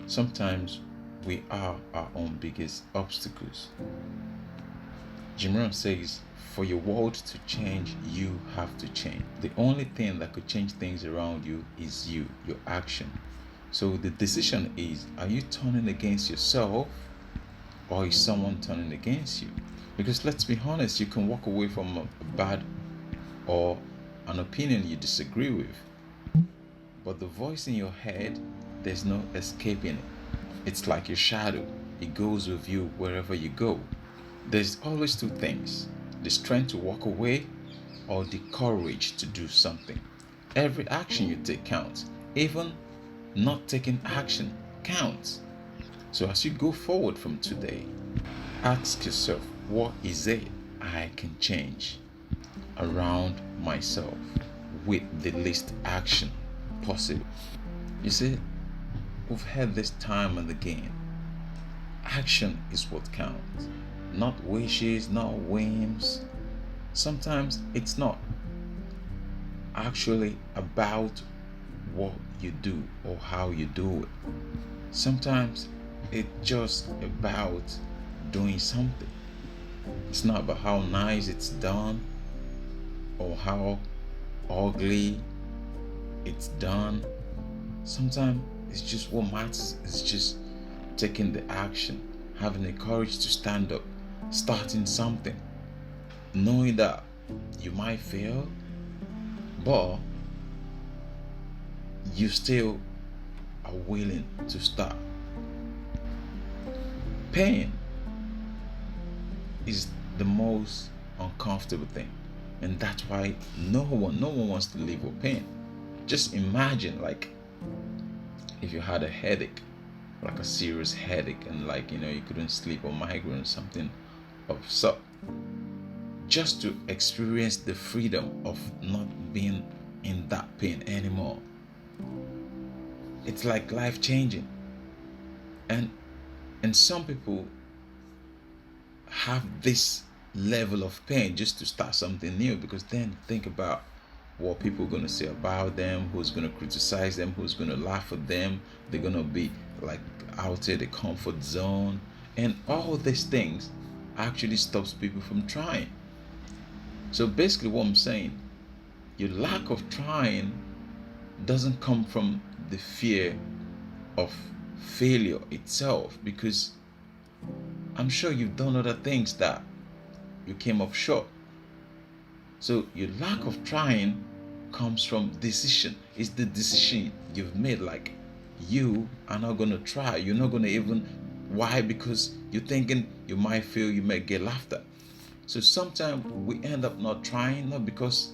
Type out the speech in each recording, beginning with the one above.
Sometimes we are our own biggest obstacles. Jim Rohn says, for your world to change, you have to change. The only thing that could change things around you is you, your action. So the decision is, are you turning against yourself or is someone turning against you? Because let's be honest, you can walk away from a bad or an opinion you disagree with, but the voice in your head, there's no escaping it. It's like your shadow, it goes with you wherever you go. There's always two things: the strength to walk away or the courage to do something. Every action you take counts, even not taking action counts. So as you go forward from today, ask yourself, what is it I can change around myself with the least action possible? You see, we've had this time and again. Action is what counts, not wishes, not whims. Sometimes it's not actually about what you do or how you do it. Sometimes it's just about doing something. It's not about how nice it's done or how ugly it's done. Sometimes it's just what matters is just taking the action, having the courage to stand up, starting something, knowing that you might fail, but you still are willing to start. Pain is the most uncomfortable thing, and that's why no one wants to live with pain. Just imagine, like, if you had a headache, like a serious headache, and like you couldn't sleep, or migraine or something of sort, just to experience the freedom of not being in that pain anymore. It's like life changing. And some people have this level of pain just to start something new, because then think about what people are going to say about them, who's going to criticize them, who's going to laugh at them. They're going to be like outside the comfort zone, and all these things actually stops people from trying. So basically what I'm saying, your lack of trying doesn't come from the fear of failure itself, because I'm sure you've done other things that you came up short. So your lack of trying comes from decision. It's the decision you've made, like, you are not going to try. You're not going to even. Why? Because you're thinking you might fail, you might get laughed at. So sometimes we end up not trying, not because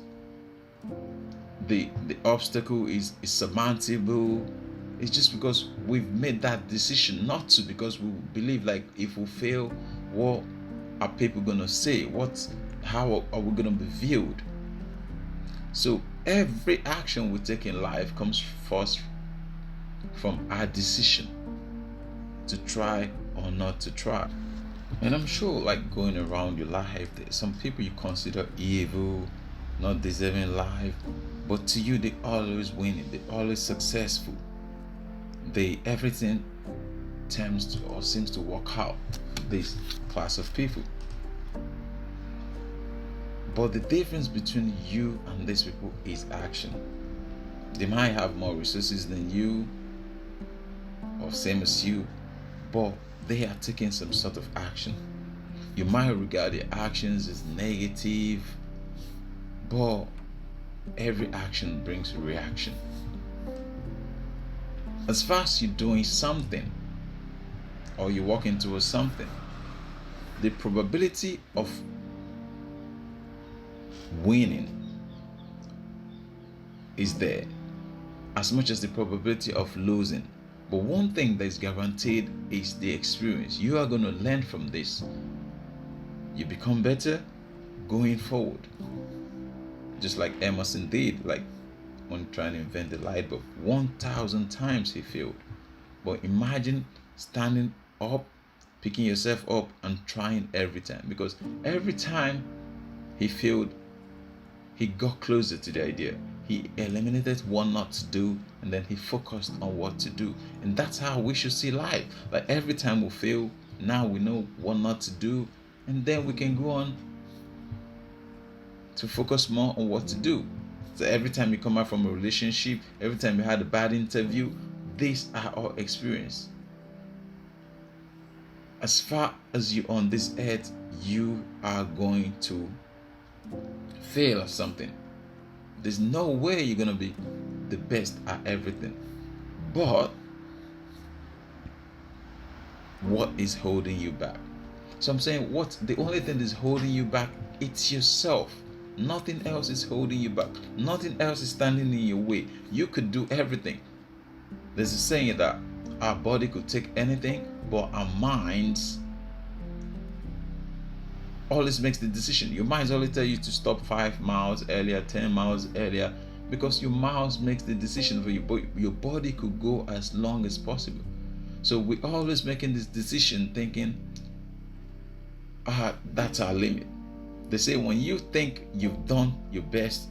the obstacle is surmountable. It's just because we've made that decision not to, because we believe, like, if we fail, what are people gonna say? How are we gonna be viewed? So every action we take in life comes first from our decision to try or not to try. And I'm sure, like, going around your life, there's some people you consider evil, not deserving life, but to you they always winning, they always successful. Everything tends to or seems to work out for this class of people. But the difference between you and these people is action. They might have more resources than you or same as you, but they are taking some sort of action. You might regard their actions as negative, but every action brings a reaction. As far as you're doing something or you're walking towards something, the probability of winning is there as much as the probability of losing. But one thing that is guaranteed is the experience. You are going to learn from this. You become better going forward. Just like Emerson did, like when trying to invent the light bulb. 1,000 times he failed. But imagine standing up, picking yourself up and trying every time. Because every time he failed, he got closer to the idea. He eliminated what not to do and then he focused on what to do. And that's how we should see life. Like every time we fail, now we know what not to do, and then we can go on to focus more on what to do. So every time you come out from a relationship, every time you had a bad interview, these are all experience. As far as you're on this earth, you are going to fail at something. There's no way you're going to be the best at everything. But what is holding you back? So I'm saying, the only thing that's holding you back, it's yourself. Nothing else is holding you back. Nothing else is standing in your way. You could do everything. There's a saying that our body could take anything, but our minds always makes the decision. Your minds always tell you to stop 5 miles earlier, 10 miles earlier, because your mouth makes the decision for you, but your body could go as long as possible. So we're always making this decision thinking, that's our limit. They say when you think you've done your best,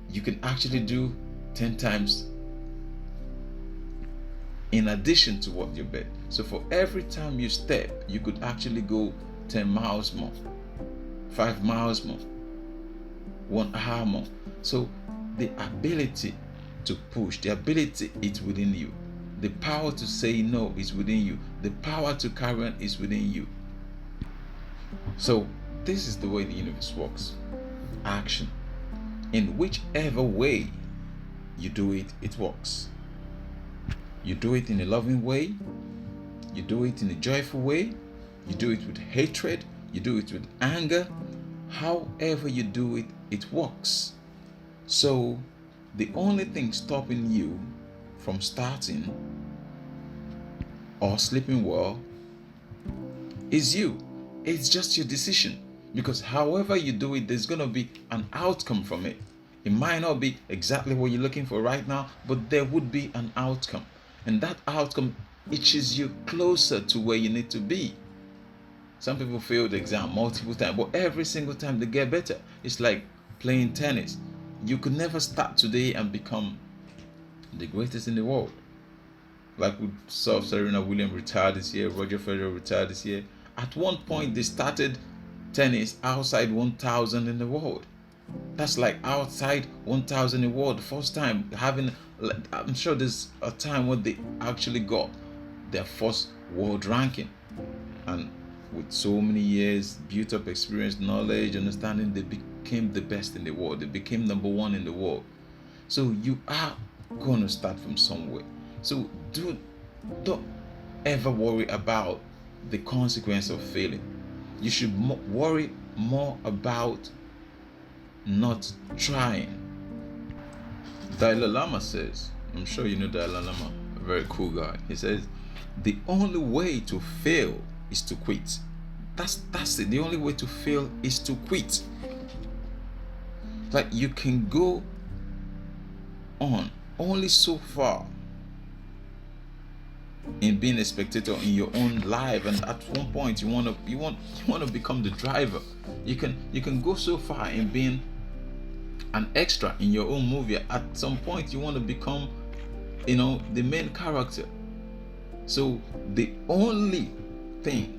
you can actually do 10 times in addition to what you bet. So for every time you step, you could actually go 10 miles more, 5 miles more, 1 hour more. So the ability to push, the ability is within you. The power to say no is within you. The power to carry on is within you. So this is the way the universe works. Action. In whichever way you do it, it works. You do it in a loving way. You do it in a joyful way. You do it with hatred. You do it with anger. However you do it, it works. So the only thing stopping you from starting or sleeping well is you. It's just your decision. Because however you do it, there's going to be an outcome from it. It might not be exactly what you're looking for right now, but there would be an outcome. And that outcome itches you closer to where you need to be. Some people fail the exam multiple times, but every single time they get better. It's like playing tennis. You could never start today and become the greatest in the world. Like we saw Serena Williams retired this year, Roger Federer retired this year. At one point, they started tennis outside 1,000 in the world. That's like outside 1,000 in the world. The first time having, I'm sure there's a time when they actually got their first world ranking. And with so many years, built up experience, knowledge, understanding, they became the best in the world. They became number one in the world. So you are going to start from somewhere. So don't ever worry about the consequence of failing. You should worry more about not trying. Dalai Lama says, I'm sure you know Dalai Lama, a very cool guy. He says, the only way to fail is to quit. That's it. The only way to fail is to quit. Like you can go on only so far in being a spectator in your own life, and at one point you want to become the driver. You can go so far in being an extra in your own movie. At some point you want to become the main character. So the only thing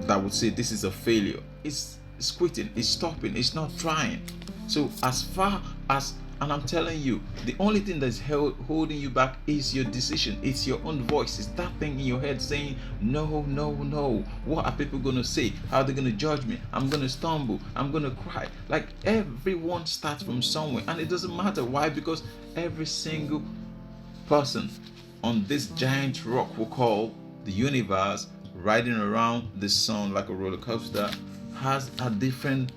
that would say this is a failure is quitting, is stopping, it's not trying. So as far as, and I'm telling you, the only thing that's holding you back is your decision. It's your own voice. It's that thing in your head saying, no, no, no. What are people going to say? How are they going to judge me? I'm going to stumble. I'm going to cry. Like everyone starts from somewhere. And it doesn't matter. Why? Because every single person on this giant rock we call the universe, riding around the sun like a roller coaster, has a different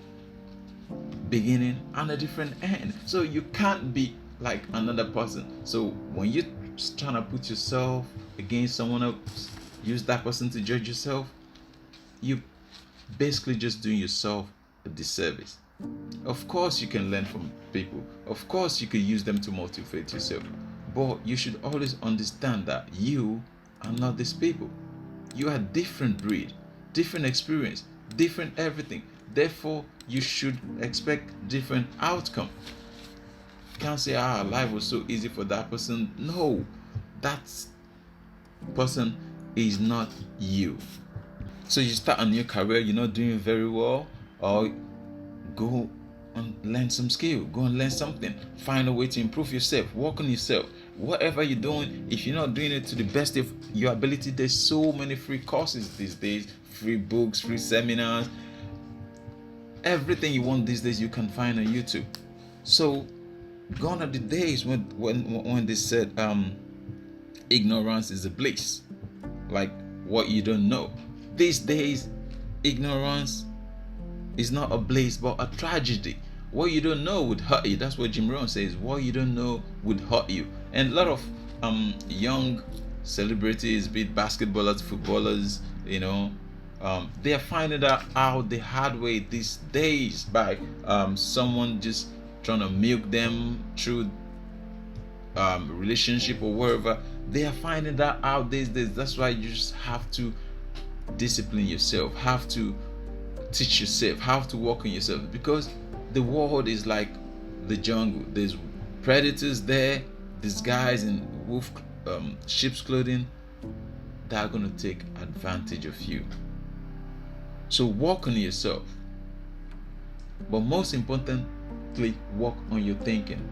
beginning and a different end. So you can't be like another person. So when you're trying to put yourself against someone else, use that person to judge yourself, you basically just doing yourself a disservice. Of course you can learn from people. Of course you can use them to motivate yourself. But you should always understand that you are not these people. You are different breed, different experience, different everything. Therefore, you should expect different outcome. can't say life was so easy for that person. No, that person is not you. So you start a new career, you're not doing very well, or go and learn some skill, go and learn something, find a way to improve yourself, work on yourself. Whatever you're doing, if you're not doing it to the best of your ability, there's so many free courses these days, free books, free seminars. Everything you want these days you can find on YouTube. So gone are the days when they said ignorance is a bliss, like what you don't know. These days ignorance is not a bliss but a tragedy. What you don't know would hurt you. That's what Jim Rohn says. What you don't know would hurt you. And a lot of young celebrities, be it basketballers, footballers, they are finding that out the hard way these days by someone just trying to milk them through relationship or wherever. They are finding that out these days. That's why you just have to discipline yourself, have to teach yourself, have to work on yourself, because the world is like the jungle. There's predators there, these guys in sheep's clothing that are going to take advantage of you. So work on yourself, but most importantly, work on your thinking,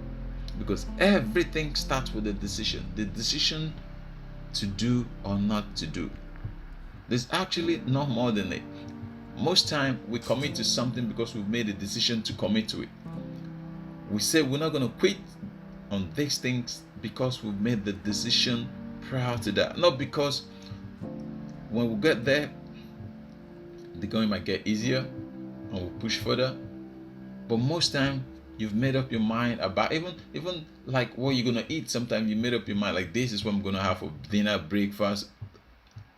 because everything starts with a decision. The decision to do or not to do. There's actually not more than it. Most time we commit to something because we've made a decision to commit to it. We say we're not going to quit on these things because we've made the decision prior to that. Not because when we get there, the going might get easier and we'll push further. But most time you've made up your mind about even like what you're going to eat. Sometimes you made up your mind like, this is what I'm going to have for dinner, breakfast.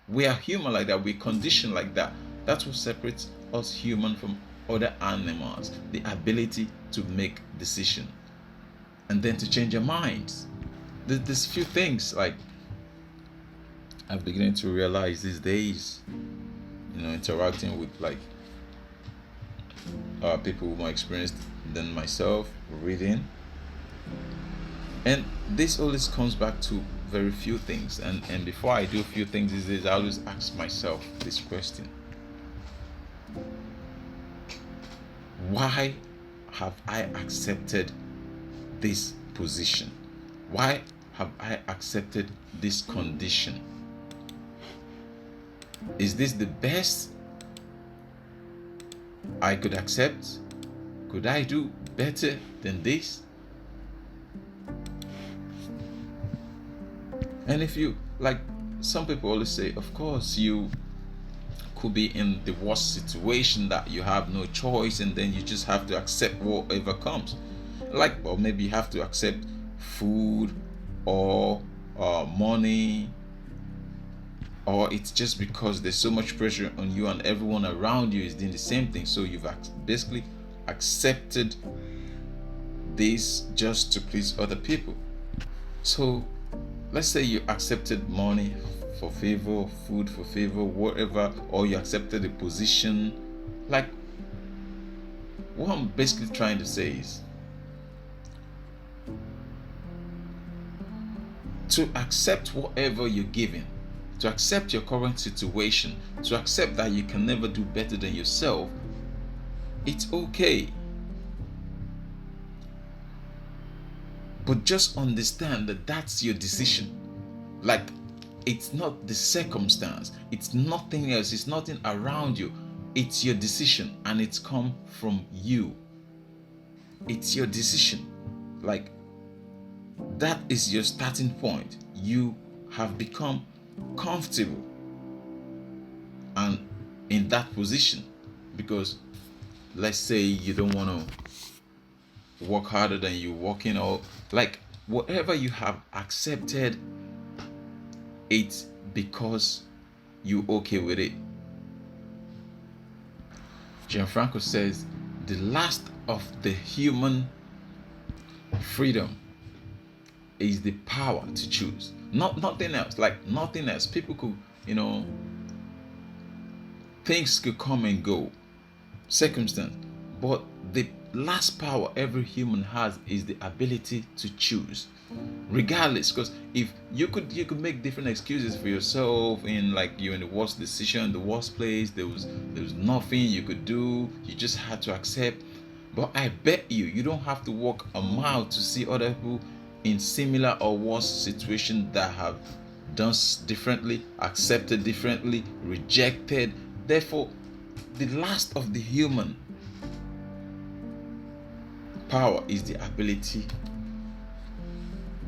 We are human like that. We're conditioned like that. That's what separates us human from other animals. The ability to make decisions and then to change our minds. There's few things like I'm beginning to realize these days, interacting with like people more experienced than myself, reading. And this always comes back to very few things. And before I do a few things these days, I always ask myself this question. Why have I accepted this position? Why have I accepted this condition? Is this the best I could accept? Could I do better than this? And if you, like some people always say, of course you could be in the worst situation that you have no choice and then you just have to accept whatever comes. Or maybe you have to accept food or money, or it's just because there's so much pressure on you and everyone around you is doing the same thing, so you've basically accepted this just to please other people. So let's say you accepted money for favor, food for favor, whatever, or you accepted a position. Like, what I'm basically trying to say is to accept whatever you're given, to accept your current situation, to accept that you can never do better than yourself. It's okay. But just understand that that's your decision. Like, it's not the circumstance, it's nothing else, it's nothing around you. It's your decision and it's come from you. It's your decision. Like, that is your starting point. You have become comfortable and in that position because let's say you don't want to work harder than you're working, or like whatever you have accepted, it's because you're okay with it. Gianfranco says the last of the human freedom is the power to choose. Nothing else. Like nothing else. People could, things could come and go, circumstance, but the last power every human has is the ability to choose, regardless. Because if you could make different excuses for yourself, in like you're in the worst decision, the worst place, there was nothing you could do, you just had to accept. But I bet you don't have to walk a mile to see other people in similar or worse situations that have done differently, accepted differently, rejected. Therefore, the last of the human power is the ability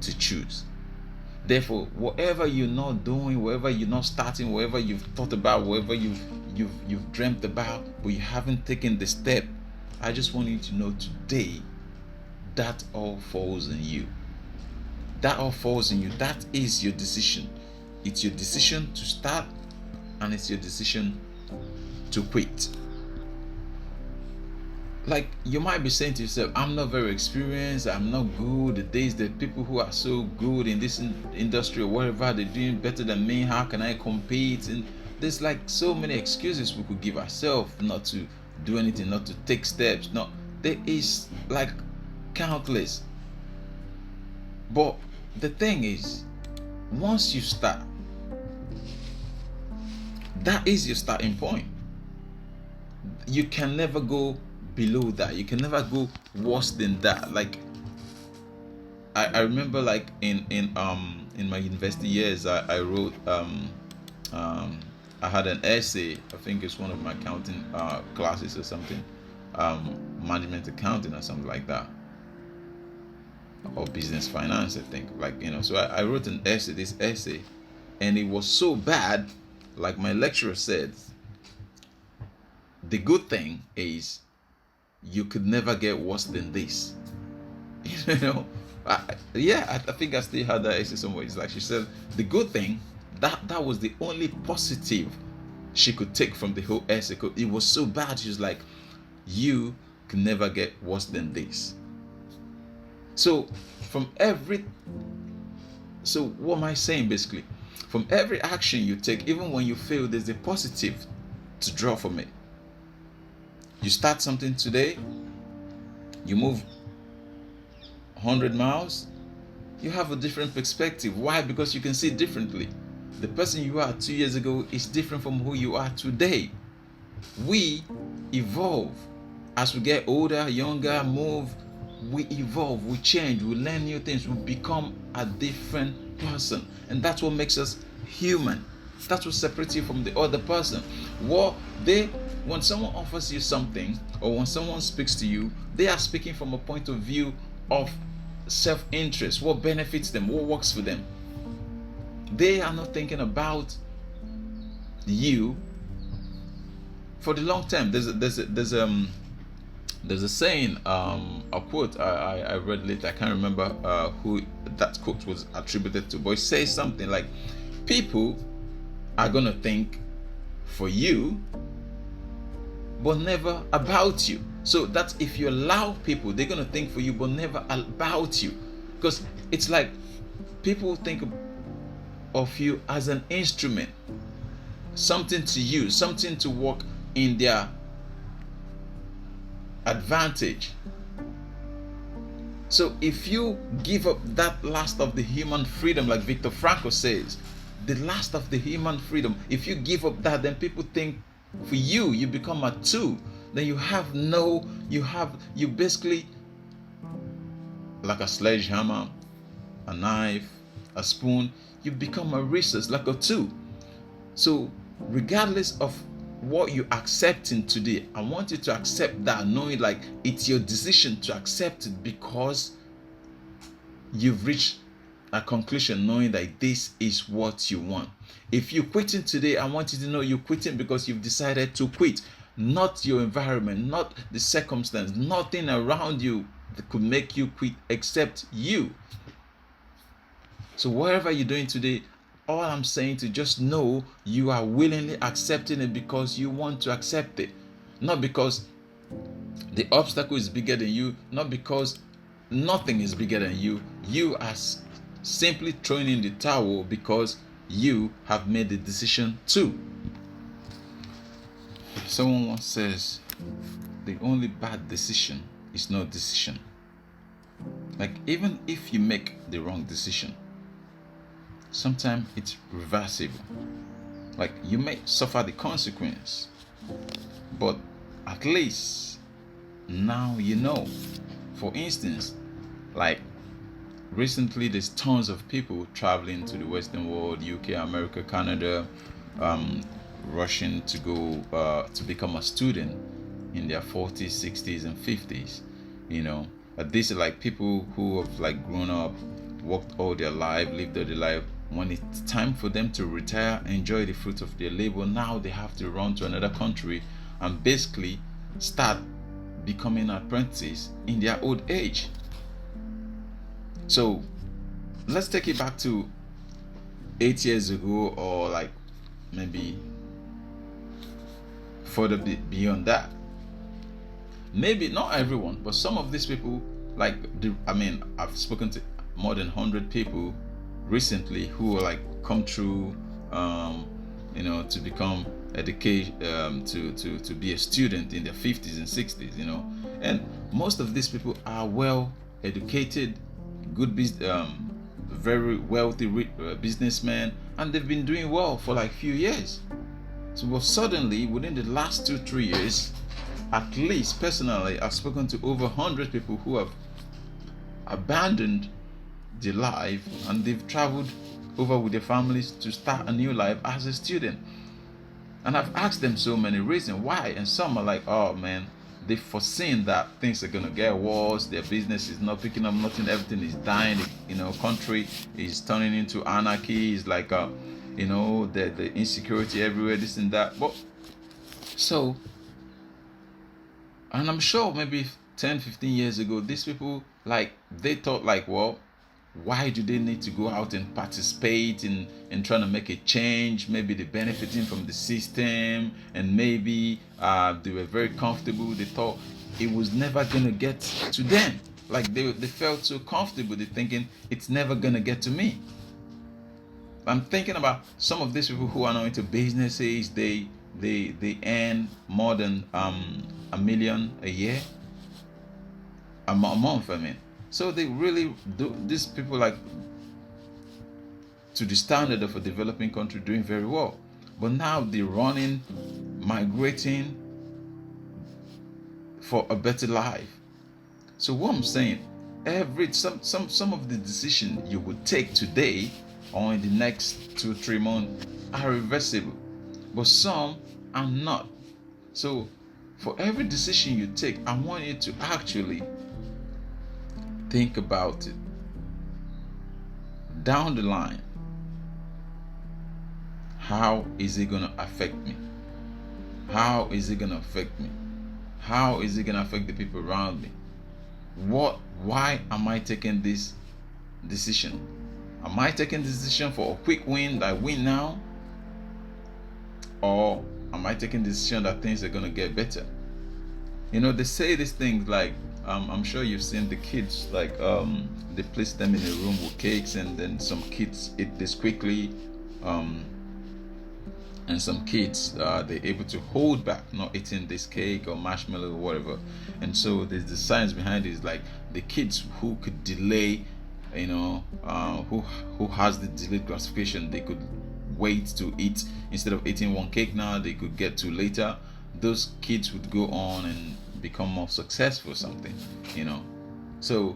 to choose. Therefore, whatever you're not doing, whatever you're not starting, whatever you've thought about, whatever you've dreamt about, but you haven't taken the step, I just want you to know today that all falls on you. That all falls on you. That is your decision. It's your decision to start, and it's your decision to quit. Like, you might be saying to yourself, I'm not very experienced, I'm not good. The days that people who are so good in this industry or whatever, they're doing better than me, how can I compete? And there's like so many excuses we could give ourselves not to do anything, not to take steps. No, there is like countless. But the thing is, once you start, that is your starting point. You can never go below that. You can never go worse than that. Like, I remember, like in my university years, I wrote I had an essay. I think it's one of my accounting classes or something, management accounting or something like that, or business finance, I think. Like, so I wrote an essay, this essay, and it was so bad. Like my lecturer said, the good thing is you could never get worse than this. I think I still had that essay somewhere. It's like she said, the good thing, that was the only positive she could take from the whole essay. It was so bad. She was like, you can never get worse than this. So what am I saying basically? From every action you take, even when you fail, there's a positive to draw from it. You start something today, you move 100 miles, you have a different perspective. Why? Because you can see differently. The person you are 2 years ago is different from who you are today. We evolve as we get older, younger, move. We evolve, we change, we learn new things, we become a different person. And that's what makes us human. That's what separates you from the other person. When someone offers you something, or when someone speaks to you, they are speaking from a point of view of self-interest, what benefits them, what works for them. They are not thinking about you for the long term. There's a saying, a quote I read later. I can't remember who that quote was attributed to, but it says something like, people are gonna think for you, but never about you. So that's, if you allow people, they're gonna think for you, but never about you. Because it's like people think of you as an instrument, something to use, something to work in their advantage. So if you give up that last of the human freedom, like Viktor Frankl says, the last of the human freedom, if you give up that, then people think for you, you become a tool. Then you basically like a sledgehammer, a knife, a spoon, you become a resource, like a tool. So regardless of what you're accepting today, I want you to accept that, knowing like it's your decision to accept it, because you've reached a conclusion, knowing that this is what you want. If you're quitting today, I want you to know you're quitting because you've decided to quit. Not your environment, not the circumstance, nothing around you that could make you quit except you. So whatever you're doing today, all I'm saying to just know you are willingly accepting it because you want to accept it. Not because the obstacle is bigger than you, not because nothing is bigger than you. You are simply throwing in the towel because you have made the decision to. Someone once says, the only bad decision is no decision. Like, even if you make the wrong decision, sometimes it's reversible. Like, you may suffer the consequence, but at least now you know. For instance, like, recently there's tons of people traveling to the Western world, UK, America, Canada, rushing to go to become a student in their 40s, 60s, and 50s. These are like people who have like grown up, worked all their life, lived all their life. When it's time for them to retire, enjoy the fruits of their labor, now they have to run to another country and basically start becoming apprentices in their old age. So let's take it back to 8 years ago, or like maybe further beyond that. Maybe not everyone, but some of these people, like, I've spoken to more than 100 people recently who are like come through, to become education, to be a student in their 50s and 60s, and most of these people are well educated, good very wealthy businessmen, and they've been doing well for like few years. So suddenly, within the last 2-3 years, at least personally, I've spoken to over 100 people who have abandoned their life and they've traveled over with their families to start a new life as a student. And I've asked them so many reasons why, and some are like, oh man, they've foreseen that things are gonna get worse, their business is not picking up nothing, everything is dying, country is turning into anarchy, it's like the insecurity everywhere, this and that. But so, and I'm sure maybe 10-15 years ago, these people, like, they thought like, well, why do they need to go out and participate in trying to make a change? Maybe they're benefiting from the system, and maybe they were very comfortable. They thought it was never gonna get to them. Like, they felt so comfortable, they're thinking it's never gonna get to me. I'm thinking about some of these people who are now into businesses. They earn more than $1 million a year, a month, so they really do. These people, like, to the standard of a developing country, doing very well. But now they're running, migrating for a better life. So what I'm saying, some of the decisions you would take today or in the next 2-3 months are reversible, but some are not. So for every decision you take, I want you to actually think about it down the line. How is it going to affect me? How is it going to affect me? How is it going to affect the people around me? Why am I taking this decision? Am I taking this decision for a quick win, that I win now? Or am I taking the decision that things are going to get better? They say these things like, I'm sure you've seen the kids, like, they place them in a room with cakes, and then some kids eat this quickly, and some kids, they're able to hold back not eating this cake or marshmallow or whatever. And so there's the science behind it, is like the kids who could delay, who has the delayed gratification, they could wait to eat. Instead of eating one cake now, they could get to later. Those kids would go on and become more successful or something. So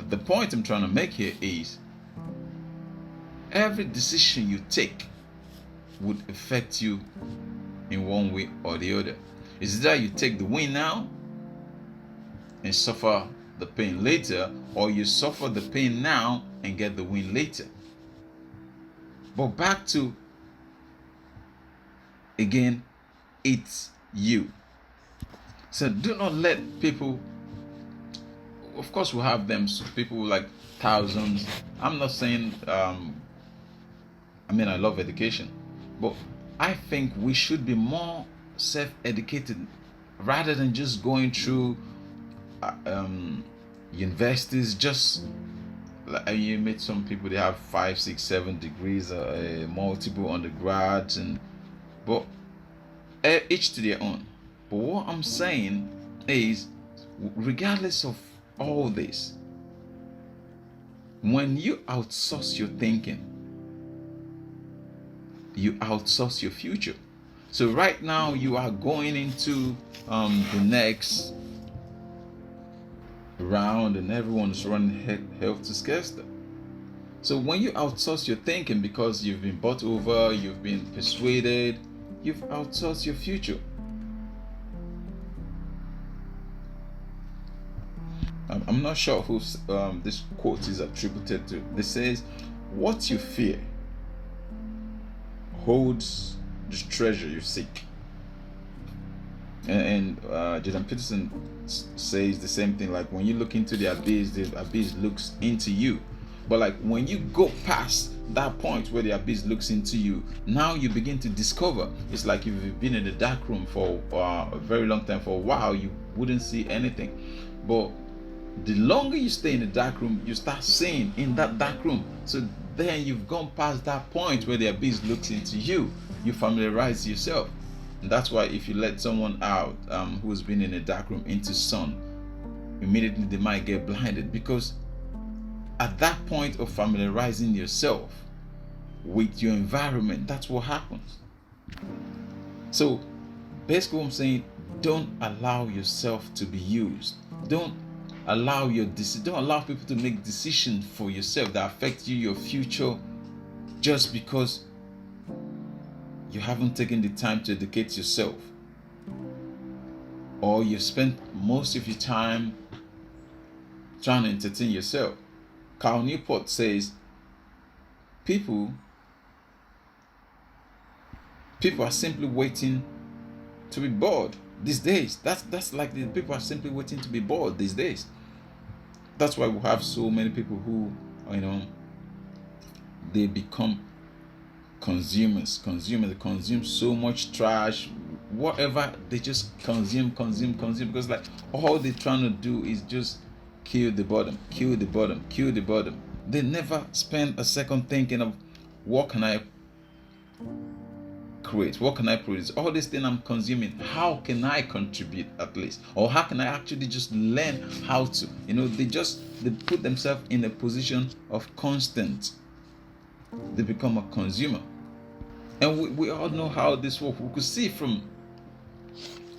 the point I'm trying to make here is, every decision you take would affect you in one way or the other. Is that you take the win now and suffer the pain later, or you suffer the pain now and get the win later. But back to, again, it's you. So do not let people, of course we have them, so people like thousands. I'm not saying, I love education, but I think we should be more self-educated rather than just going through universities. Just like you meet some people, they have 5, 6, 7 degrees, multiple undergrads, but each to their own. But what I'm saying is, regardless of all this, when you outsource your thinking, you outsource your future. So right now you are going into the next round, and everyone's running health to scarcity. So when you outsource your thinking because you've been bought over, you've been persuaded, you've outsourced your future. I'm not sure who this quote is attributed to. This says, "What you fear holds the treasure you seek." And Jordan Peterson says the same thing. Like, when you look into the abyss looks into you. But like, when you go past that point where the abyss looks into you, now you begin to discover. It's like if you've been in the dark room for a very long time. For a while, you wouldn't see anything. But the longer you stay in the dark room, you start seeing in that dark room. So then you've gone past that point where the abyss looks into you. You familiarize yourself. And that's why if you let someone out who's been in a dark room into sun, immediately they might get blinded, because at that point of familiarizing yourself with your environment, that's what happens. So basically what I'm saying, don't allow yourself to be used. Don't allow people to make decisions for yourself that affect you, your future, just because you haven't taken the time to educate yourself, or you spent most of your time trying to entertain yourself. Cal Newport says people are simply waiting to be bored these days. That's like the people are simply waiting to be bored these days. That's why we have so many people who, they become consumers. They consume so much trash, whatever. They just consume, because like all they're trying to do is just kill the bottom. They never spend a second thinking of, what can I create, what can I produce? All this thing I'm consuming, how can I contribute at least? Or how can I actually just learn how to? They put themselves in a position of constant. They become a consumer. And we all know how this works. We could see from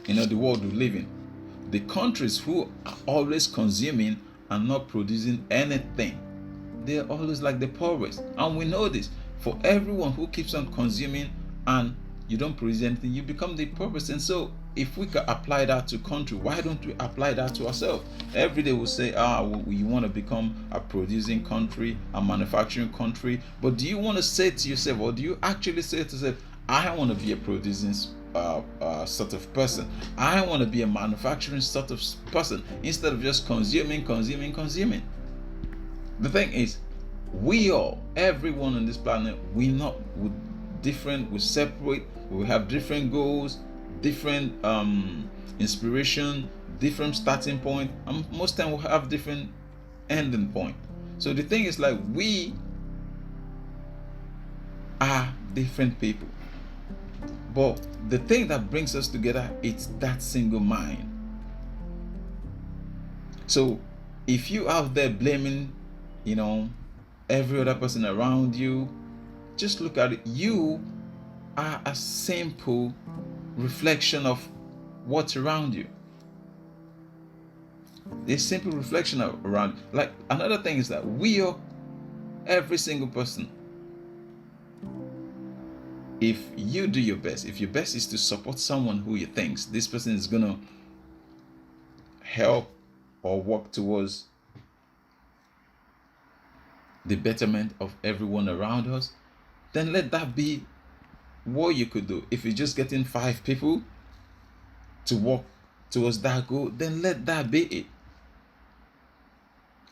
the world we live in. The countries who are always consuming and not producing anything, they're always like the poorest. And we know this. For everyone who keeps on consuming and you don't produce anything, you become the poorest. And so if we can apply that to country, why don't we apply that to ourselves? Every day we'll say, we want to become a producing country, a manufacturing country. But do you want to say to yourself, or do you actually say to yourself, I want to be a producing sort of person, I want to be a manufacturing sort of person, instead of just consuming? The thing is, everyone on this planet, we separate, we have different goals, different inspiration, different starting point, and most time we'll have different ending point. So the thing is, like, we are different people, but the thing that brings us together, it's that single mind. So if you out there blaming every other person around you, just look at it. You are a simple reflection of what's around you. A simple reflection around. Like, another thing is that we are, every single person, if you do your best, if your best is to support someone who you think this person is gonna help or work towards the betterment of everyone around us, then let that be what you could do. If you're just getting 5 people to work towards that goal, then let that be it.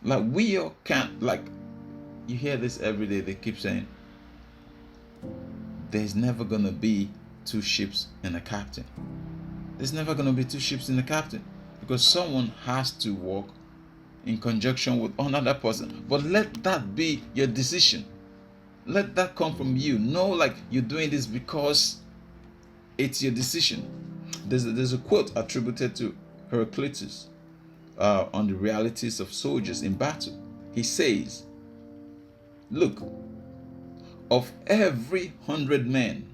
Like, we all can't, like, you hear this every day, they keep saying there's never gonna be 2 ships and a captain. There's never gonna be 2 ships and a captain, because someone has to work in conjunction with another person. But let that be your decision. Let that come from you. Know, like, you're doing this because it's your decision. there's a quote attributed to Heraclitus on the realities of soldiers in battle. He says, look, of every 100 men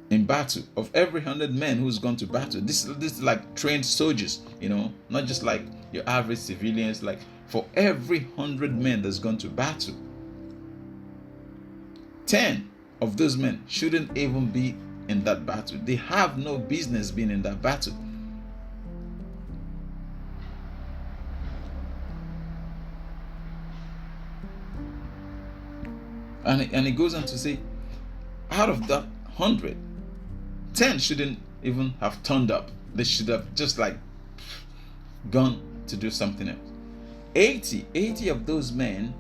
in battle, of every 100 men who's gone to battle, this is like trained soldiers, not just like your average civilians. Like, for every 100 men that's gone to battle, 10 of those men shouldn't even be in that battle. They have no business being in that battle. And it goes on to say, out of that 100, 10 shouldn't even have turned up. They should have just like gone to do something else. 80 of those men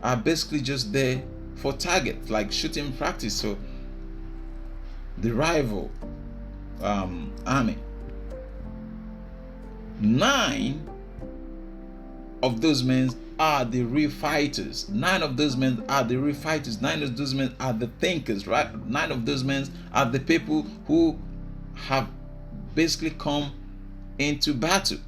are basically just there for target, like shooting practice. So the rival army. 9 of those men are the real fighters. 9 of those men are the real fighters. 9 of those men are the thinkers, right? 9 of those men are the people who have basically come into battle.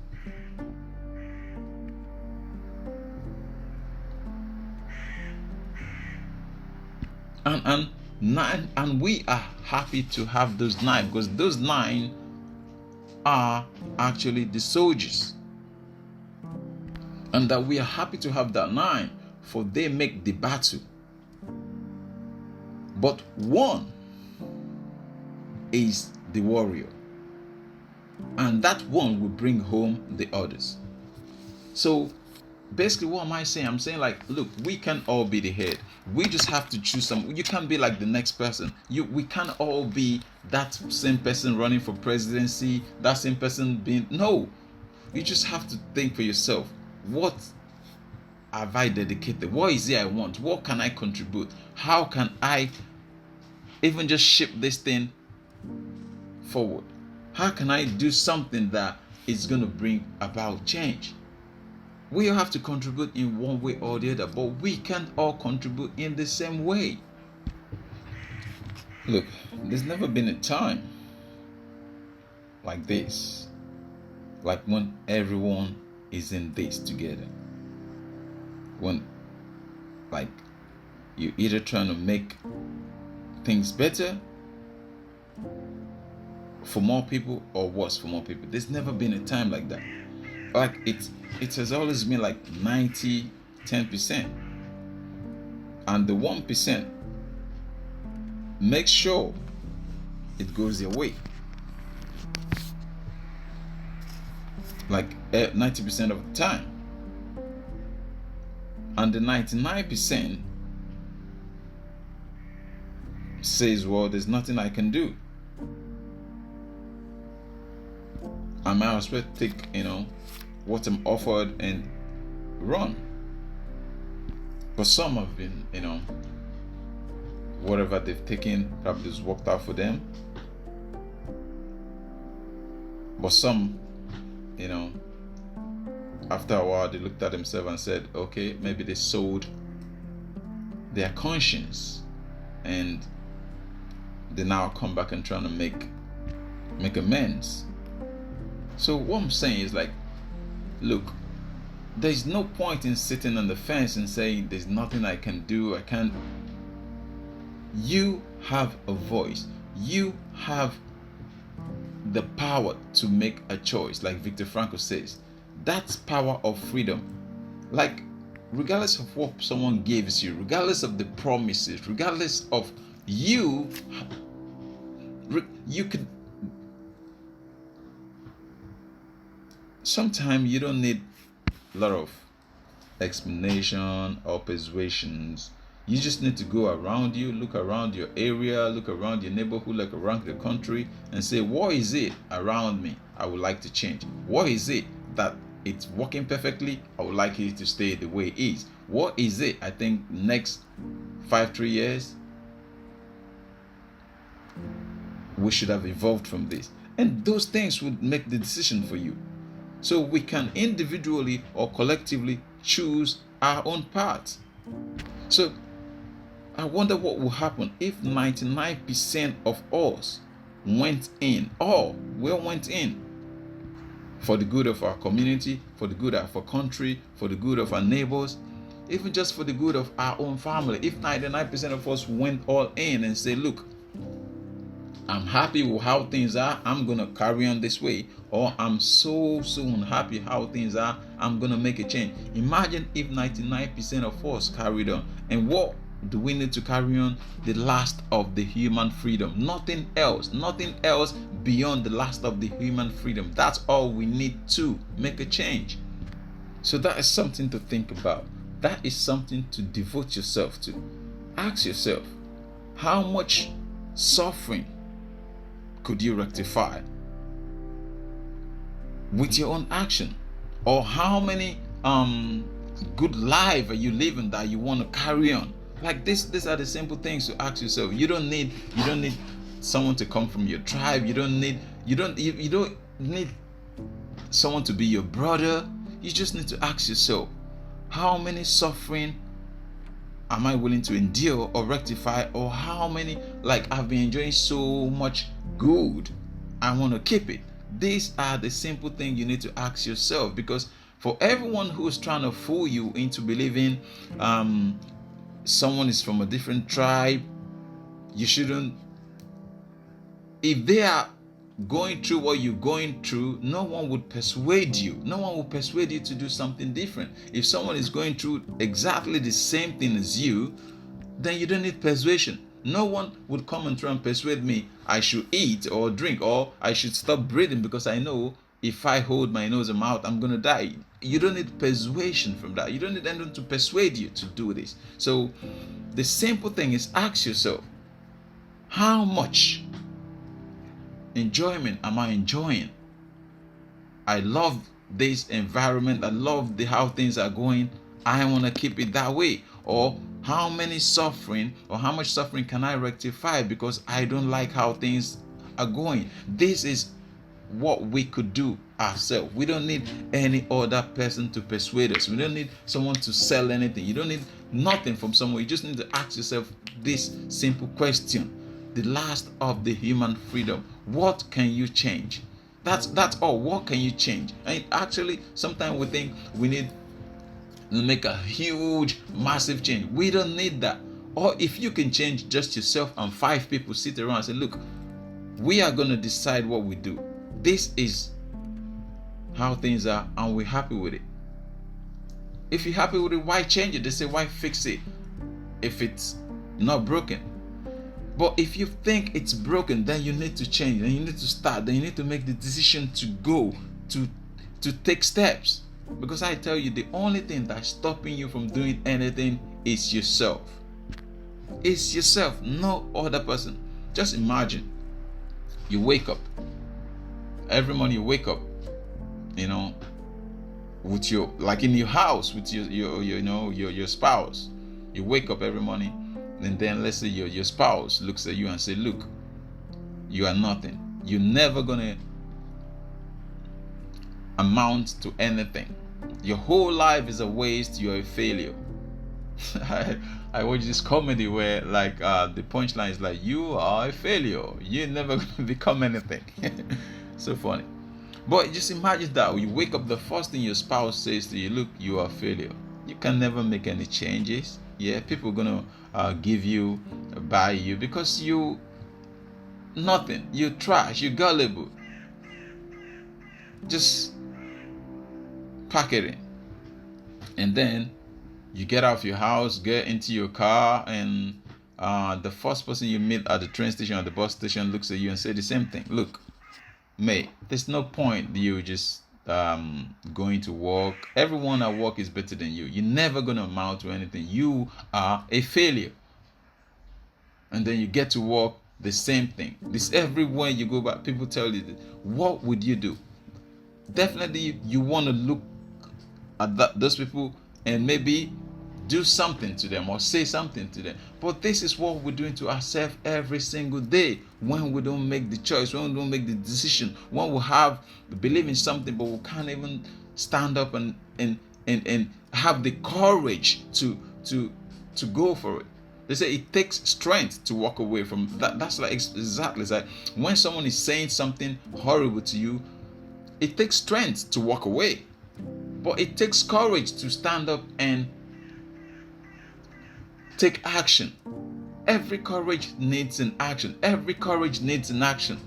And we are happy to have those 9, because those 9 are actually the soldiers. And that we are happy to have that 9, for they make the battle. But 1 is the warrior, and that 1 will bring home the others. So basically, what am I saying? I'm saying, like, look, we can all be the head. We just have to choose some. You can't be like the next person. We can't all be that same person running for presidency, that same person being. No, you just have to think for yourself. What have I dedicated? What is it I want? What can I contribute? How can I even just ship this thing forward? How can I do something that is going to bring about change? We all have to contribute in one way or the other, but we can't all contribute in the same way. Look, there's never been a time like this, like when everyone is in this together. When, like, you're either trying to make things better for more people or worse for more people. There's never been a time like that. Like, it has always been like 90-10%, and the 1% make sure it goes their way. Like 90% of the time, and the 99% says, well, there's nothing I can do. I might as well take, what I'm offered and run. But some have been, whatever they've taken probably has worked out for them. But some, after a while they looked at themselves and said, okay, maybe they sold their conscience, and they now come back and trying to make amends. So what I'm saying is, like, look, there's no point in sitting on the fence and saying there's nothing I can do. I can't. You have a voice. You have the power to make a choice, like Viktor Frankl says. That's power of freedom. Like, regardless of what someone gives you, regardless of the promises, regardless of you could. Sometimes you don't need a lot of explanation or persuasions. You just need to go around you, look around your area, look around your neighborhood, look around the country, and say, what is it around me I would like to change? What is it that it's working perfectly? I would like it to stay the way it is. What is it I think next 3 years we should have evolved from this? And those things would make the decision for you. So we can individually or collectively choose our own path. So I wonder what will happen if 99% of us went in, we went in for the good of our community, for the good of our country, for the good of our neighbors, even just for the good of our own family. If 99% of us went all in and say, look, I'm happy with how things are, I'm going to carry on this way. Or I'm so unhappy how things are, I'm going to make a change. Imagine if 99% of us carried on. And what do we need to carry on? The last of the human freedom. Nothing else beyond the last of the human freedom. That's all we need to make a change. So that is something to think about. That is something to devote yourself to. Ask yourself, how much suffering could you rectify with your own action? Or how many good life are you living that you want to carry on? Like this, these are the simple things to ask yourself. You don't need someone to come from your tribe. You don't need someone to be your brother. You just need to ask yourself, how many suffering am I willing to endure or rectify? Or how many, like, I've been enjoying so much good, I want to keep it. These are the simple things you need to ask yourself, because for everyone who's trying to fool you into believing someone is from a different tribe, you shouldn't. If they are going through what you're going through, no one would persuade you. No one will persuade you to do something different. If someone is going through exactly the same thing as you, then you don't need persuasion. No one would come and try and persuade me I should eat or drink, or I should stop breathing because I know if I hold my nose and mouth, I'm going to die. You don't need persuasion from that. You don't need anyone to persuade you to do this. So the simple thing is, ask yourself, how much enjoyment am I enjoying? I love this environment. I love how things are going. I want to keep it that way. Or how many suffering or how much suffering can I rectify because I don't like how things are going? This is what we could do ourselves. We don't need any other person to persuade us. We don't need someone to sell anything. You don't need nothing from someone. You just need to ask yourself this simple question: the last of the human freedom. What can you change? That's all. What can you change? And actually, sometimes we think we need to make a huge, massive change. We don't need that. Or if you can change just yourself and 5 people sit around and say, look, we are going to decide what we do. This is how things are, and we're happy with it. If you're happy with it, why change it? They say, why fix it if it's not broken? But if you think it's broken, then you need to change, then you need to start, then you need to make the decision to go, to take steps. Because I tell you, the only thing that's stopping you from doing anything is yourself. It's yourself, no other person. Just imagine, you wake up. Every morning you wake up, with your, like in your house, with your spouse. You wake up every morning. And then let's say your spouse looks at you and say, look, you are nothing. You're never gonna amount to anything. Your whole life is a waste. You're a failure. I watch this comedy where the punchline is like, you are a failure. You're never gonna become anything. So funny. But just imagine that you wake up, the first thing your spouse says to you, look, you are a failure. You can never make any changes. Yeah, people are gonna give you, buy you, because you nothing. You trash. You gullible. Just pack it in, and then you get out of your house, get into your car, and the first person you meet at the train station or the bus station looks at you and say the same thing. Look, mate, there's no point you just going to work. Everyone at work is better than you. You're never gonna amount to anything. You are a failure. And then you get to work, the same thing. This everywhere you go back, people tell you this. What would you do? Definitely you want to look at those people and maybe do something to them or say something to them. But this is what we're doing to ourselves every single day when we don't make the choice, when we don't make the decision, when we believe in something but we can't even stand up and have the courage to go for it. They say it takes strength to walk away from that. That's like exactly, it's like when someone is saying something horrible to you, it takes strength to walk away, but it takes courage to stand up and take action. Every courage needs an action. Every courage needs an action.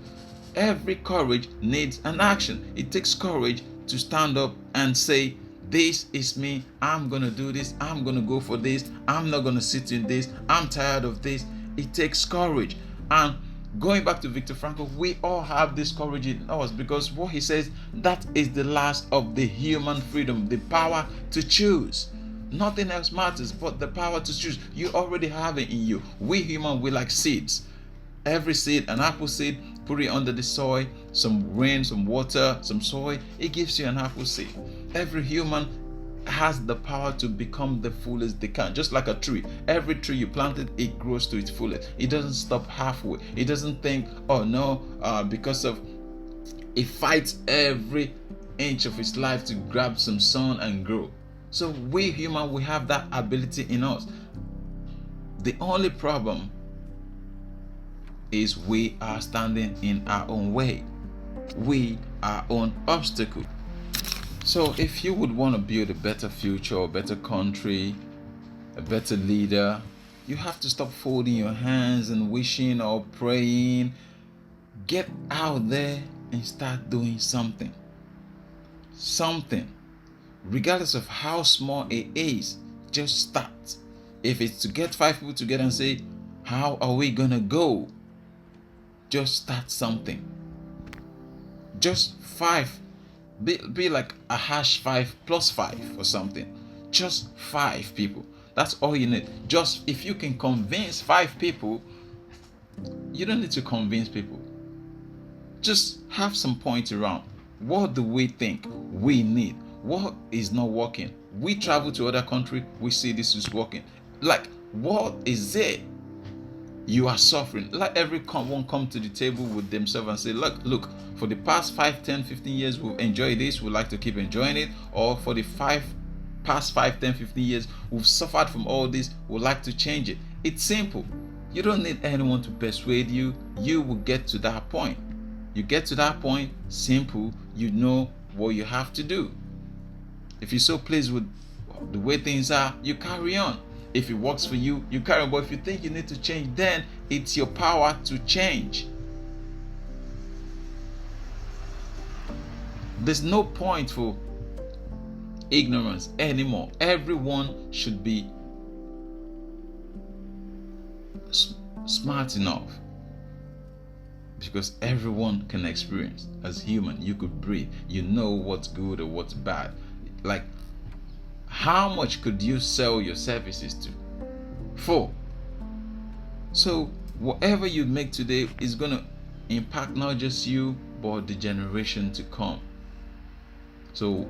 Every courage needs an action. It takes courage to stand up and say, this is me. I'm going to do this. I'm going to go for this. I'm not going to sit in this. I'm tired of this. It takes courage. And going back to Viktor Frankl, we all have this courage in us, because what he says, that is the last of the human freedom, the power to choose. Nothing else matters but the power to choose. You already have it in you. We human, we like seeds. Every seed, an apple seed, put it under the soil, some rain, some water, some soil, it gives you an apple seed. Every human has the power to become the fullest they can. Just like a tree. Every tree you planted, it grows to its fullest. It doesn't stop halfway. It doesn't think, oh no, because of, it fights every inch of its life to grab some sun and grow. So we human, we have that ability in us. The only problem is we are standing in our own way. We are our own obstacle. So if you would want to build a better future, a better country, a better leader, you have to stop folding your hands and wishing or praying. Get out there and start doing something. Something. Regardless of how small it is, just start. If it's to get 5 people together and say, how are we gonna go? Just start something. Just 5. Be like a #5 + 5 or something. Just 5 people. That's all you need. Just if you can convince 5 people, you don't need to convince people. Just have some point around. What do we think we need? What is not working? We travel to other country, we see this is working. Like, what is it you are suffering? Let everyone come to the table with themselves and say, look, for the past 5, 10, 15 years, we've enjoyed this, we'd like to keep enjoying it. Or for the past 5, 10, 15 years, we've suffered from all this, we'd like to change it. It's simple. You don't need anyone to persuade you. You will get to that point. You get to that point, simple, you know what you have to do. If you're so pleased with the way things are, you carry on. If it works for you, you carry on. But if you think you need to change, then it's your power to change. There's no point for ignorance anymore. Everyone should be smart enough, because everyone can experience. As human, you could breathe. You know what's good or what's bad. Like, how much could you sell your services to for? So whatever you make today is going to impact not just you, but the generation to come. So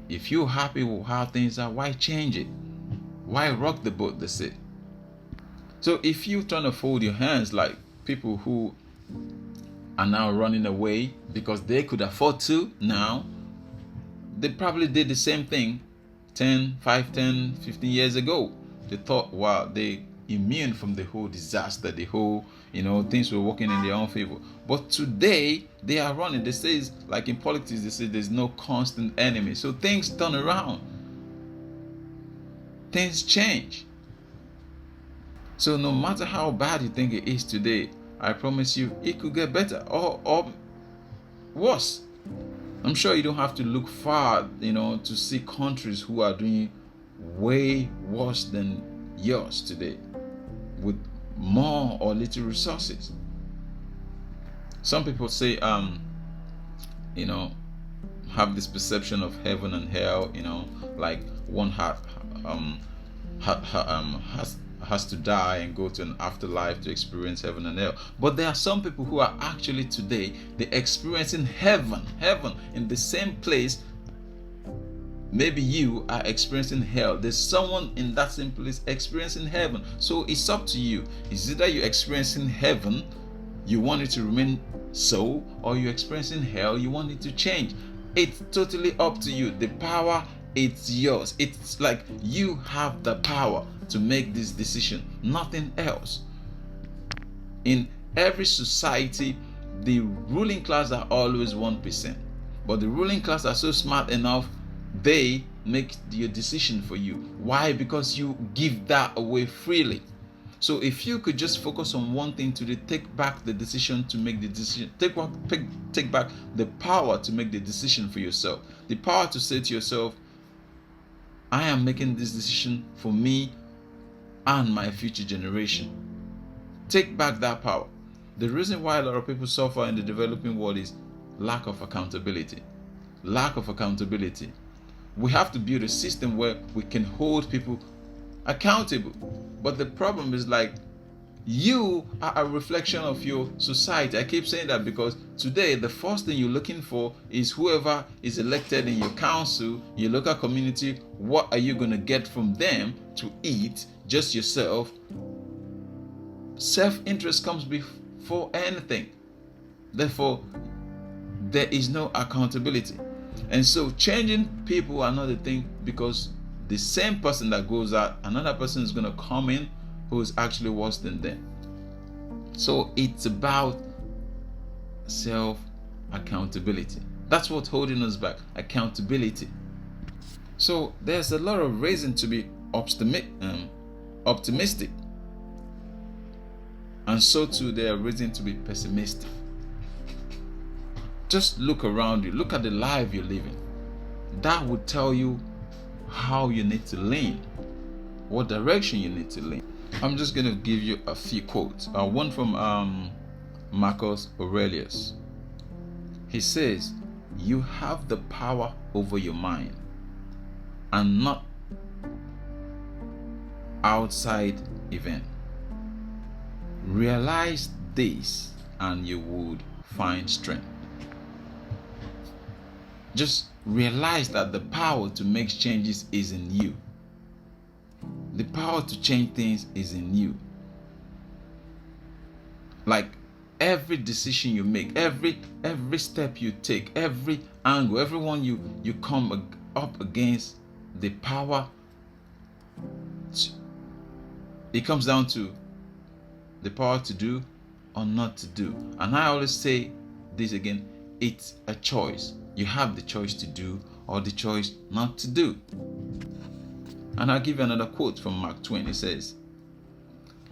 if you're happy with how things are, why change it? Why rock the boat, they say? So if you're trying to fold your hands like people who are now running away because they could afford to now, they probably did the same thing 5, 10, 15 years ago. They thought, wow, they immune from the whole disaster, the whole, things were working in their own favor. But today, they are running. They say, like in politics, they say there's no constant enemy. So things turn around. Things change. So no matter how bad you think it is today, I promise you, it could get better or worse. I'm sure you don't have to look far, to see countries who are doing way worse than yours today with more or little resources. Some people say, have this perception of heaven and hell, like one has to die and go to an afterlife to experience heaven and hell. But there are some people who are actually today, they're experiencing heaven in the same place. Maybe you are experiencing hell. There's someone in that same place experiencing heaven. So it's up to you. Is either you're experiencing heaven, you want it to remain so, or you're experiencing hell, you want it to change. It's totally up to you. The power it's yours. It's like you have the power to make this decision, nothing else. In every society, the ruling class are always 1%, but the ruling class are so smart enough, they make your decision for you. Why? Because you give that away freely. So if you could just focus on one thing today, take back the decision to make the decision, take back the power to make the decision for yourself, the power to say to yourself, I am making this decision for me and my future generation. Take back that power. The reason why a lot of people suffer in the developing world is lack of accountability. Lack of accountability. We have to build a system where we can hold people accountable. But the problem is, like, you are a reflection of your society. I keep saying that because today the first thing you're looking for is whoever is elected in your council, your local community. What are you going to get from them to eat? Just yourself. Self-interest comes before anything. Therefore, there is no accountability. And so changing people are not a thing, because the same person that goes out, another person is going to come in who is actually worse than them. So it's about self-accountability. That's what's holding us back, accountability. So there's a lot of reason to be optimistic. And so too, there are reasons to be pessimistic. Just look around you. Look at the life you're living. That would tell you how you need to lean, what direction you need to lean. I'm just going to give you a few quotes. One from Marcus Aurelius. He says, you have the power over your mind and not outside event. Realize this and you would find strength. Just realize that the power to make changes is in you. The power to change things is in you. Like every decision you make, every step you take, every angle, everyone you come up against, the power, it comes down to the power to do or not to do. And I always say this again, it's a choice. You have the choice to do or the choice not to do. And I'll give you another quote from Mark Twain. It says,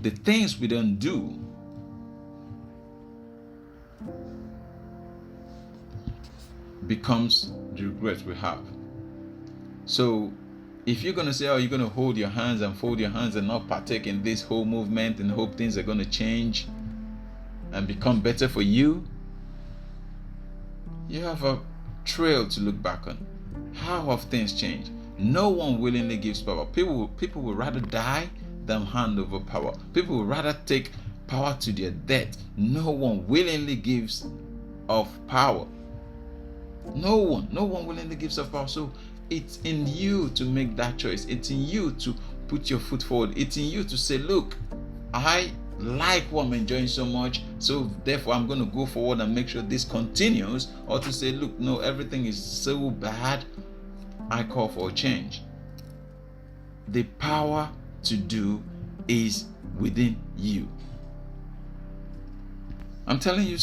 the things we don't do becomes the regret we have. So if you're going to say, oh, you're going to hold your hands and fold your hands and not partake in this whole movement and hope things are going to change and become better for you, you have a trail to look back on. How have things changed? No one willingly gives power. People will rather die than hand over power. People will rather take power to their death. No one willingly gives of power. No one willingly gives of power. So it's in you to make that choice. It's in you to put your foot forward. It's in you to say, look, I like what I'm enjoying so much, so therefore I'm going to go forward and make sure this continues. Or to say, look, no, everything is so bad, I call for a change. The power to do is within you. I'm telling you,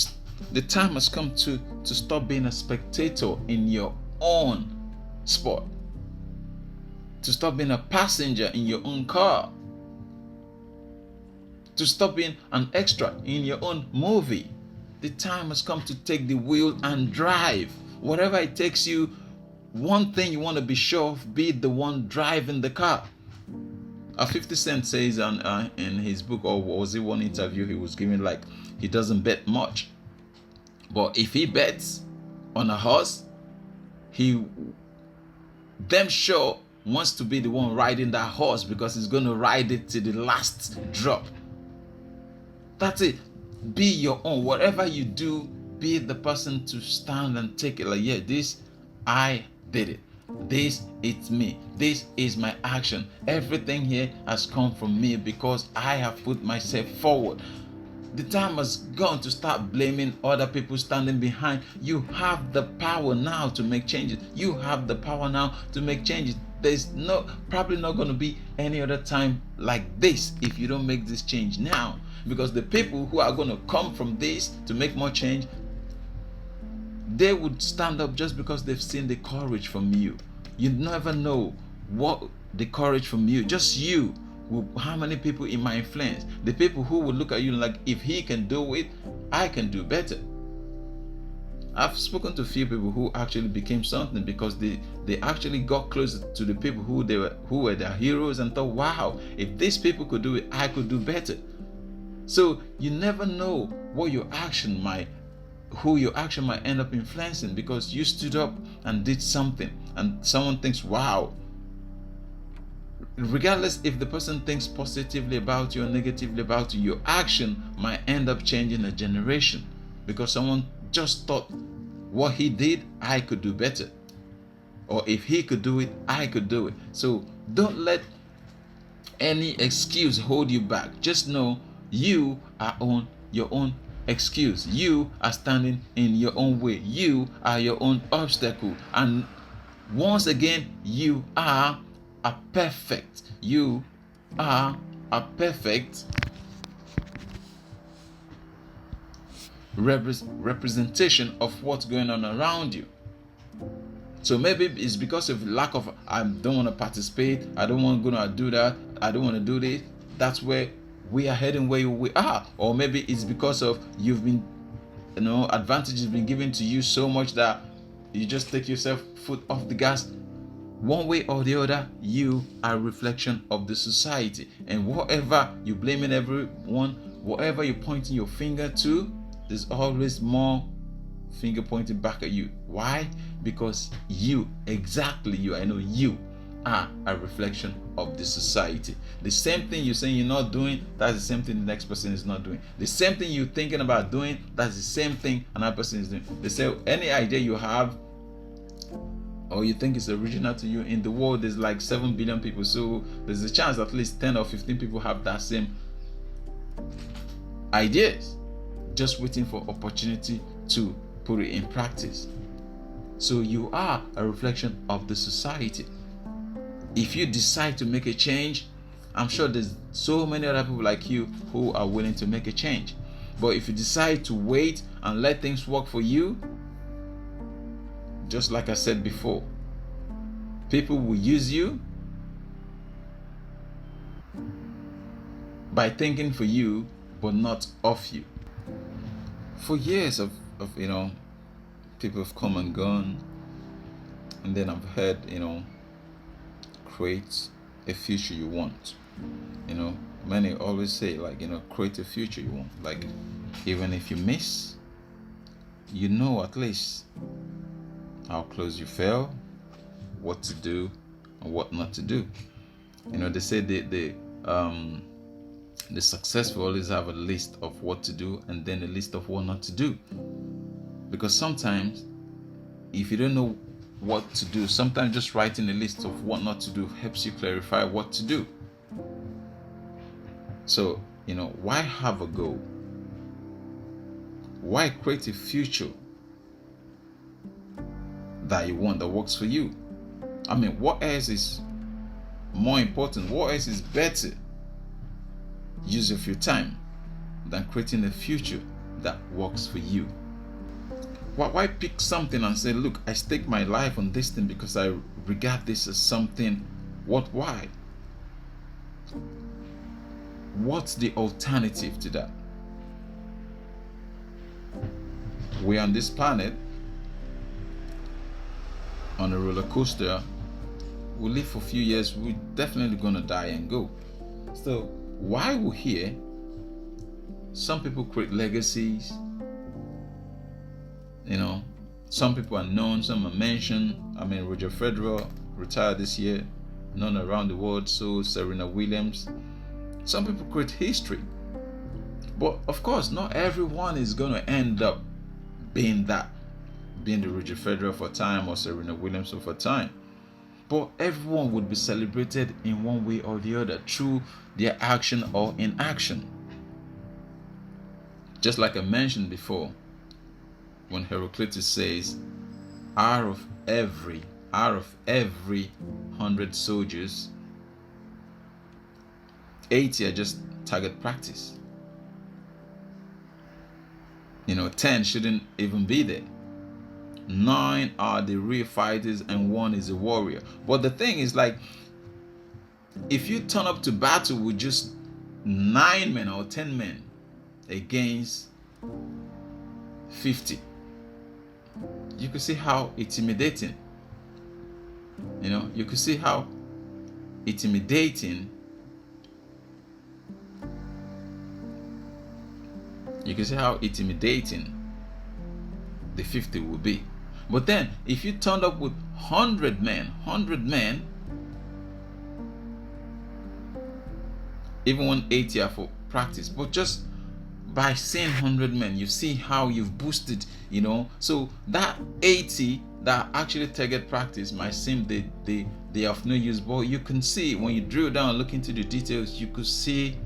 the time has come to stop being a spectator in your own sport, to stop being a passenger in your own car, to stop being an extra in your own movie. The time has come to take the wheel and drive. Whatever it takes you, one thing you want to be sure of, be the one driving the car. 50 Cent says in his book, or was it one interview he was giving, like, he doesn't bet much, but if he bets on a horse, he damn sure wants to be the one riding that horse, because he's going to ride it to the last drop. That's it. Be your own. Whatever you do, be the person to stand and take it. Like, yeah, this, I did it. This, it's me. This is my action. Everything here has come from me because I have put myself forward. The time has gone to start blaming other people standing behind. You have the power now to make changes. You have the power now to make changes. There's probably not going to be any other time like this if you don't make this change now. Because the people who are going to come from this to make more change, they would stand up just because they've seen the courage from you. You never know what the courage from you, just you. How many people in my influence? The people who will look at you like, if he can do it, I can do better. I've spoken to a few people who actually became something because they actually got close to the people who were their heroes and thought, wow, if these people could do it, I could do better. So you never know what who your action might end up influencing, because you stood up and did something and someone thinks, wow. Regardless if the person thinks positively about you or negatively about you, your action might end up changing a generation, because someone just thought, what he did, I could do better. Or if he could do it, I could do it. So don't let any excuse hold you back. Just know you are on your own excuse. You are standing in your own way. You are your own obstacle. And once again, you are a perfect representation of what's going on around you. So maybe it's because of lack of, I don't want to participate, I don't want to do that, I don't want to do this. That's where we are heading where we are. Or maybe it's because of you've been, advantages been given to you so much that you just take yourself foot off the gas. One way or the other, you are a reflection of the society. And whatever you're blaming everyone, whatever you're pointing your finger to, there's always more finger pointing back at you. Why? Because you are a reflection of the society. The same thing you're saying you're not doing, that's the same thing the next person is not doing. The same thing you're thinking about doing, that's the same thing another person is doing. They say any idea you have or you think it's original to you, in the world there's like 7 billion people, so there's a chance at least 10 or 15 people have that same ideas, just waiting for opportunity to put it in practice. So you are a reflection of the society. If you decide to make a change, I'm sure there's so many other people like you who are willing to make a change. But if you decide to wait and let things work for you, just like I said before, people will use you by thinking for you but not of you. For years of people have come and gone, and then I've heard, create a future you want. Many always say, create a future you want. Like, even if you miss, at least how close you fell, what to do and what not to do. They say the successful always have a list of what to do and then a list of what not to do. Because sometimes if you don't know what to do, sometimes just writing a list of what not to do helps you clarify what to do. So, why have a goal? Why create a future that you want, that works for you? I mean, what else is more important? What else is better use of your time than creating a future that works for you? Why pick something and say, look, I stake my life on this thing because I regard this as something worthwhile? What's the alternative to that? We're on this planet on a roller coaster. We live for a few years, we're definitely gonna die and go. So while we're here, some people create legacies. Some people are known, some are mentioned. I mean, Roger Federer retired this year, known around the world. So Serena Williams. Some people create history. But of course, not everyone is going to end up being the Roger Federer for time or Serena Williams for time. But everyone would be celebrated in one way or the other through their action or inaction. Just like I mentioned before, when Heraclitus says, out of every 100 soldiers, 80 are just target practice. 10 shouldn't even be there. 9 are the real fighters and 1 is a warrior. But the thing is, like, if you turn up to battle with just 9 men or 10 men against 50, you could see how intimidating, you could see how intimidating the 50 will be. But then if you turned up with 100 men, even when 80 are for practice, but just by saying 100 men, you see how you've boosted, so that 80 that actually target practice might seem they have no use, but you can see when you drill down and look into the details, you could see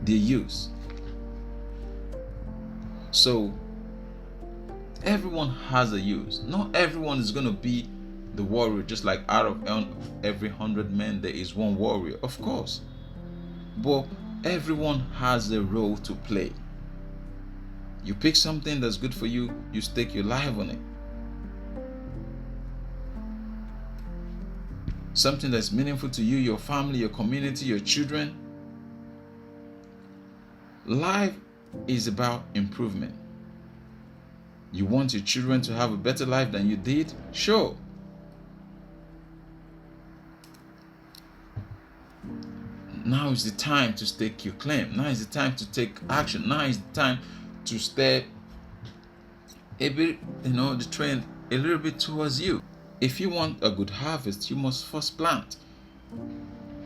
the use. So everyone has a use. Not everyone is going to be the warrior, just like out of every 100 men there is 1 warrior, of course, but everyone has a role to play. You pick something that's good for you, you stake your life on it. Something that's meaningful to you, your family, your community, your children. Life is about improvement. You want your children to have a better life than you did? Sure. Now is the time to stake your claim. Now is the time to take action. Now is the time to step a bit, the train a little bit towards you. If you want a good harvest, you must first plant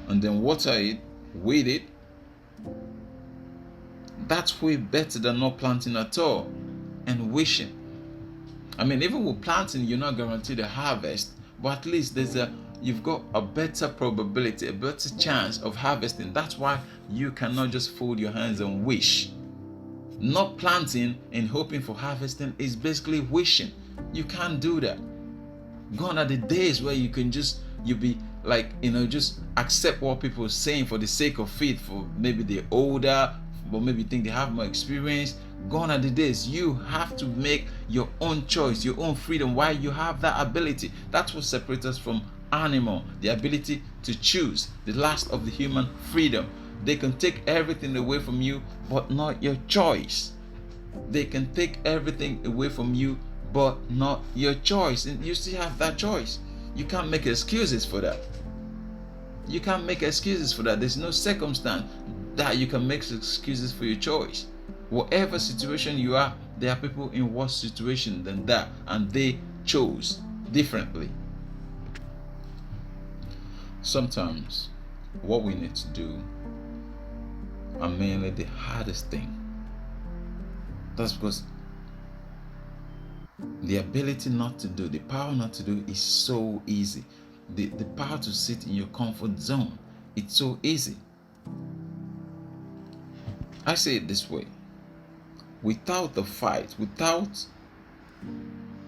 and then water it, weed it. That's way better than not planting at all and wishing. Even with planting, you're not guaranteed a harvest, but at least you've got a better probability, a better chance of harvesting. That's why you cannot just fold your hands and wish. Not planting and hoping for harvesting is basically wishing. You can't do that. Gone are the days where you can just accept what people are saying for the sake of it, for maybe they're older, but maybe you think they have more experience. Gone are the days. You have to make your own choice, your own freedom, while you have that ability. That's what separates us from animal, the ability to choose, the last of the human freedom. They can take everything away from you, but not your choice. They can take everything away from you, but not your choice. And you still have that choice. You can't make excuses for that. There's no circumstance that you can make excuses for your choice. Whatever situation you are, there are people in worse situation than that, and they chose differently. Sometimes what we need to do are mainly the hardest thing. That's because the ability not to do, the power not to do is so easy. The power to sit in your comfort zone, it's so easy. I say it this way: without the fight, without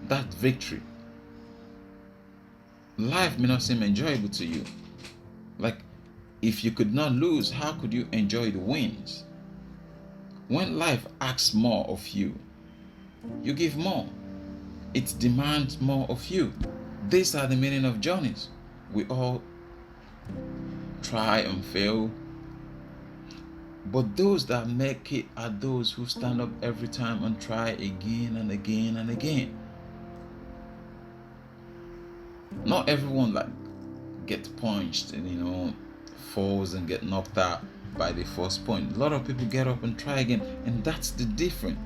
that victory, life may not seem enjoyable to you. Like, if you could not lose, how could you enjoy the wins? When life asks more of you, you give more. It demands more of you. These are the meaning of journeys. We all try and fail, but those that make it are those who stand up every time and try again and again and again. Not everyone gets punched and falls and get knocked out by the first point. A lot of people get up and try again, and that's the difference.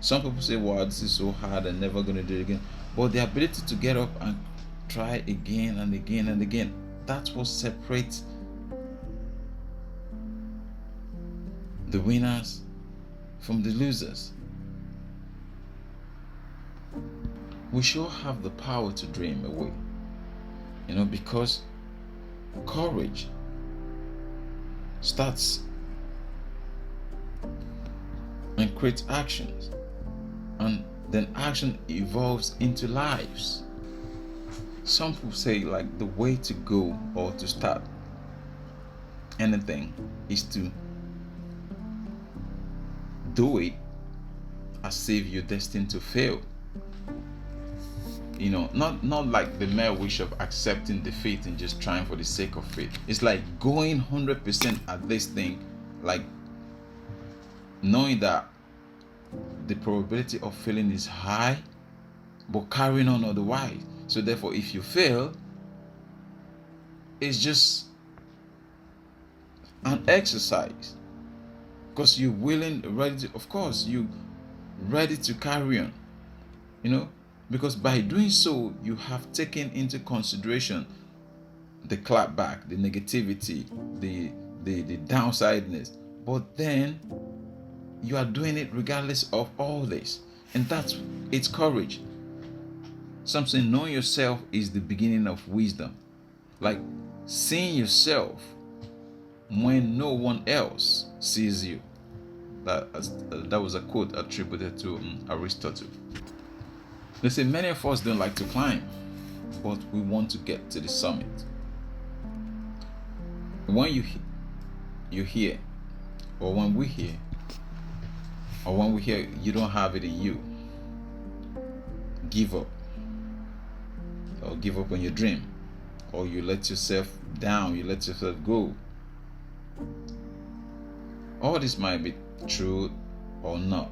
Some people say, wow, this is so hard, I'm never going to do it again. But the ability to get up and try again and again and again, that's what separates the winners from the losers. We sure have the power to dream away, because courage starts and creates actions, and then action evolves into lives. Some people say like the way to go or to start anything is to do it as if you're destined to fail. Not like the mere wish of accepting defeat and just trying for the sake of it. It's like going 100% at this thing, like knowing that the probability of failing is high, but carrying on otherwise. So therefore, if you fail, it's just an exercise, because you're willing, ready to, of course, you ready to carry on. Because by doing so, you have taken into consideration the clapback, the negativity, the downsideness. But then you are doing it regardless of all this. And it's courage. Something, knowing yourself is the beginning of wisdom. Like seeing yourself when no one else sees you. That was a quote attributed to Aristotle. They say many of us don't like to climb, but we want to get to the summit. When you hear, or when we hear you don't have it in you, give up. Or give up on your dream, or you let yourself down, you let yourself go. All this might be true or not.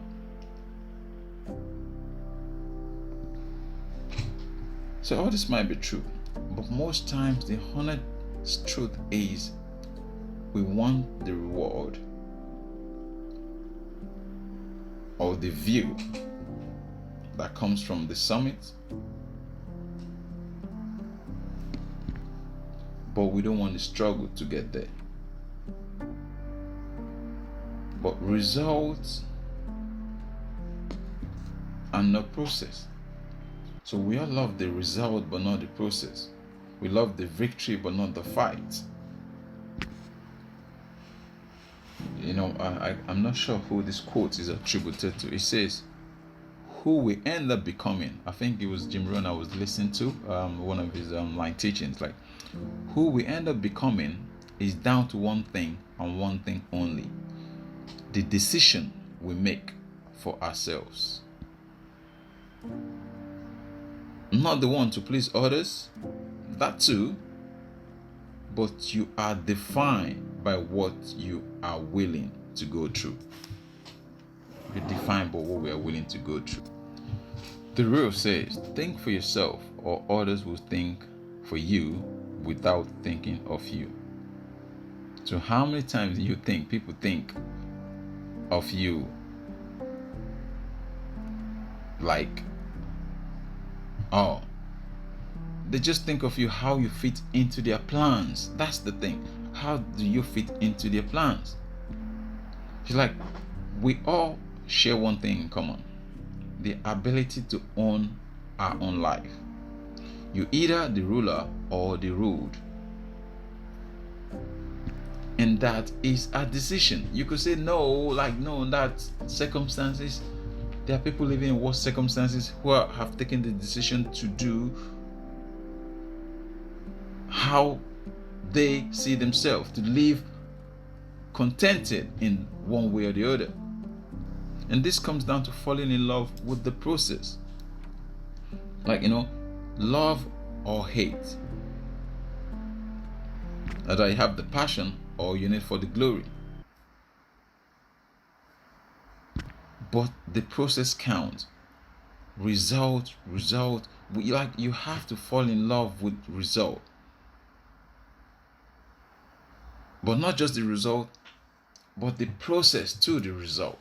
So all this might be true, but most times the honest truth is we want the reward or the view that comes from the summit, but we don't want the struggle to get there. But results are not process. So we all love the result but not the process. We love the victory but not the fight. I'm not sure who this quote is attributed to. It says, who we end up becoming, I think it was Jim Rohn I was listening to, one of his online teachings, like who we end up becoming is down to one thing and one thing only: the decision we make for ourselves. Not the one to please others, that too, but you are defined by what you are willing to go through. You're defined by what we are willing to go through. The rule says, think for yourself, or others will think for you without thinking of you. So how many times do you think people think of you like, oh, they just think of you how you fit into their plans? That's the thing. How do you fit into their plans? It's like we all share one thing in common: the ability to own our own life. You're either the ruler or the ruled. And that is a decision. You could say no, in that circumstances, there are people living in worse circumstances who have taken the decision to do how they see themselves, to live contented in one way or the other. And this comes down to falling in love with the process. Love or hate. Either you have the passion or you need for the glory. But the process counts. Result. You have to fall in love with result. But not just the result, but the process to the result.